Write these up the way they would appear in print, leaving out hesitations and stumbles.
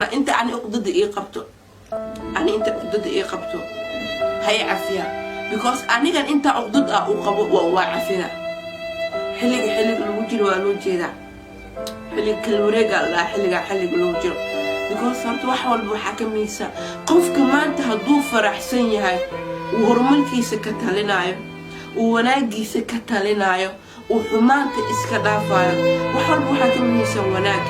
انت يعني اقدد ايه قبطو يعني انت اقدد ايه قبطو هي عافيه because اني كان انت اقدد او قبو وعافيه حلق الوجه ولو جيدا حلق الوريقه لا حلق الوجه because صرت wax walba waxa kameysa qofka maanta haduu faraxsan yahay uu horumarkiisa ka talinayo uu wanaagiisa ka talinayo uu xumaanta iska dhaafayo wax walba waxa kameysa wanaag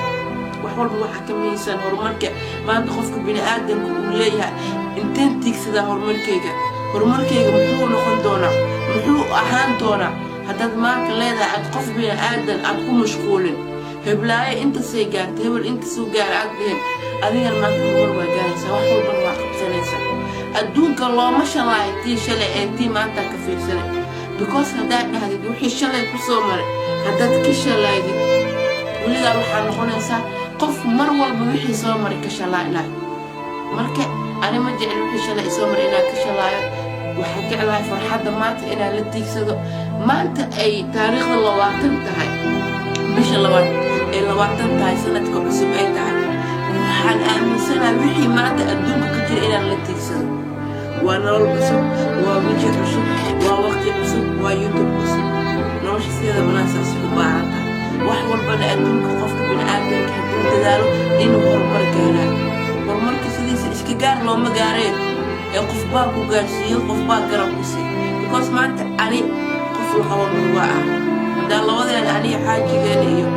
wax walba waxa kameysa horumarka maanta qofka bini aadamku uu leeyahay inteen tiigsada horumarkayga muxuu noqon doonaa muxuu ahaan doonaa hadad maanta leedahay ad qof bini aadam ad ku mashquulin heblaay inta say gaartay hebel inta soo gaar aadeen adiga maanta war waa gaaraysa wax walba waa qabsanaysa adduunka looma shalaayay shalay intii maanta ka fiirsanay because hadaa dhahdid wixii shalay ku soo maray hadad ka shalaayay waliga waxa noqonaysa qof mar walba wixii soo maray ka shalaayay marka ana ma jecel wixii shalay soo maray inaa ka shalaayo waxa jeclahay farxadda maanta inaa la tiigsado maanta ay taariikhda 20 tahay bisha 20 tahay sanadka cusub ay tahay waxaan aaminsanahay wixii maanta adduunka ka jira inaan la tiigsado waa nolol cusub waa wajh cusub waa waqti cusub waa YouTube cusub nolosha sida banaansaas u baahan tahay wax walbana adduunka qofka bini aadamka haduu dadaalo inuu horumar gaaro horumarka sidiisa iska gaar looma gaareen ee qof baa ku gaarsiiyo qof baa garab ku siiyo because maanta ani qof la qabo waa hadaa labadeen ani xaajigeena iyo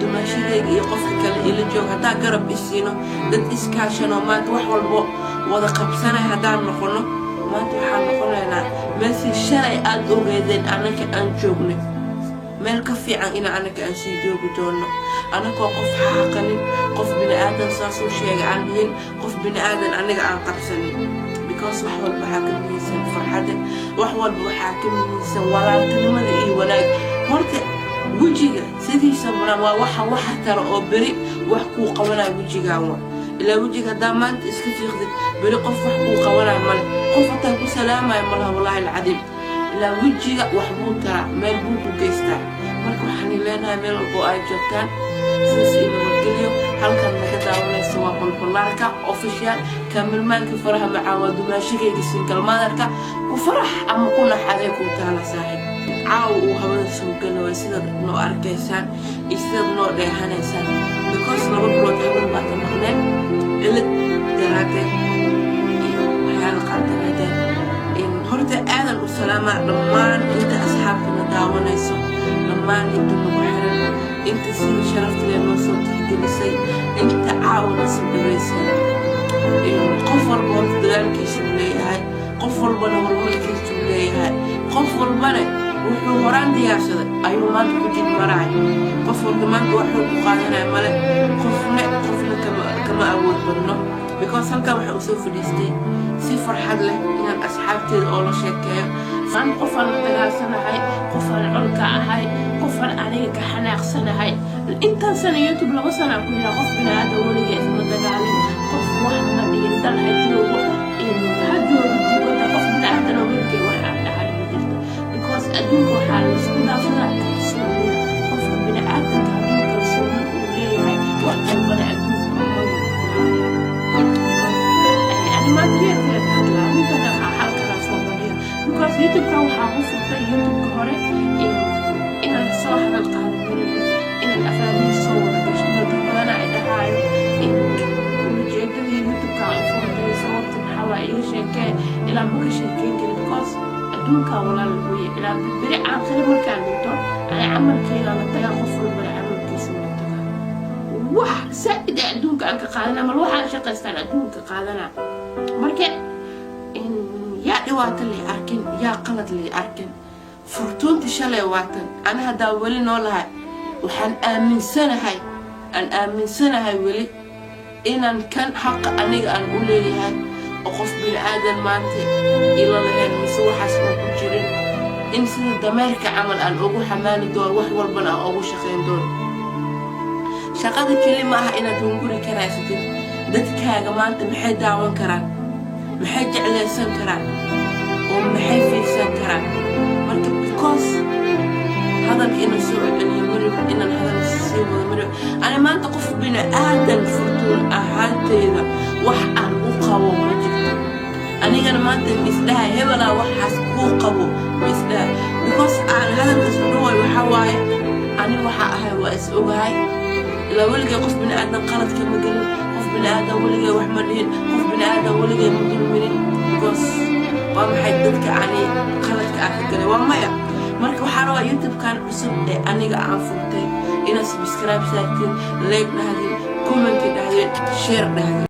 dumaashadayga iyo qofka kale ila joog hadaa garab isiino dad iskaashano maanta wax walba wada qabsanay hadaan noqono maanta waxaan noqonaynaa meeshii shalay aad ogeedeen anaka aan joognay meel ka fiican in anaka aan sii joogi doono anakoo qof xaqanin qof bini aadam saasoo sheegay aan dhihin qof bini aadam aniga aan qabsanin because wax walba waxa ka miisan farxadda wax walba waxa ka miisan walaaltinimada iyo wanaag horta wajiga sidiisa waa waxa taro oo bari wax ku qabanay wajigaan ila wajiga damaanta iska fiiqdid bari qof wax ku qabanay mal qof taa ku salaamay mal wallahi alcadim ila wajiga wax buu tara meel buu ku geystaa marka waxaan ilaahay meel walba ay joogtaan sidaas inuu geliyo halkan naga daawanayso waa qolqolaarka official kamil maanka faraha macaawadu maashigayga single motherka ku farax ama ku naxaday ku taala saaxiib caaw uu hawada soo galay sida noo arkaysaan isla noo dheehanaysan because laba bilood hawada baa ka maqneen ilad daraade waxyaala qaadanaade in horta aadan u salaama dhammaan inta asxaabtana daawanayso dhammaan inta nagu xiran inta sida sharafta leh noo soo tixgelisay inta caawna soo dhaweysay qof walba dadaalkiisa leeyahay qof walbana horumarkiisa leeyahay qof walbana wuxuu horaan diyaarsaday ayuu maanta ku jid maray qof walba maanta wuxuu ku qaadanay male qofna kama awood badno because halka waxa uu soo fadhiistay si farxad leh inaan asxaabteeda oo la sheekeeyo san qof aan dagaalsanahay qof aan culka ahay qof aan aniga ka xanaaqsanahay inta sana YouTube laba sana ku jira qof bini aadam waliga isma dagaalin qof wax ma dhihin dal hajoogo in hajoogo dibada qof bini aadam waliga waxa dhahay because adduunka waxa la isku dhaafaa kalsoonida qofka bini aadamka haduu kalsooni u leeyahay wax walba adduunka yani ma diyaartay hadda halka soo badiyo because YouTube ka waxa uu furtay YouTube ka hore in aan soo hadal qaadin in aan afraadii soo wada gasho dad badan ay dhahayo in ujeedada YouTube ka ay furtay sababta waxa ay sheekay ilaa ma ka sheekay because adduunka walaal weey ilaa bari aakhir markaan dhinto ay amalkayga la tagaa qof walba amalkiisa la tagaa wax said adduunka aan ka qaadana mal waxaan shaqaystaan adduunka qaadana marka in yaa dhiwaata li arkin yaa qalad li arkin furtoonta shalay waatan ana hadaa wali noolahay waxaan aaminsanahay wali inaan kan xaq aniga aan u leeyahay qof bil aadan maanta ila lahayn mise waxaas ku jirin in sida dameerka camal aan ugu xamaali doon wax walbana aan ugu shaqeyn doon shaqada kelima ah inaad hunguri karaysatid dadkaaga maanta maxay daawan karaan maxay jeclaysan karaan oo maxay fiirsan karaan marka because هذا إن السوء أن يمر إن هذا السوء يمر أنا ما تقف بنا آدم فرتون أهانتينا وحن أقوى مجد أنا ما أنت مثلها هبلا وحس أقوى مثلها because أنا هذا الأسبوع وحواي أنا وحقها وأسوقها لو ولقي قف بنا آدم قالت كم قالوا قف بنا آدم ولقي وحملين قف بنا آدم ولقي مدمرين because وما حددك عني قالت كأكل وما يا marka waxaan rabaa YouTube kan cusub ee aniga aan furtay ina subscribe saartiin like dhahdeen comment dhahdeen share dhahdeen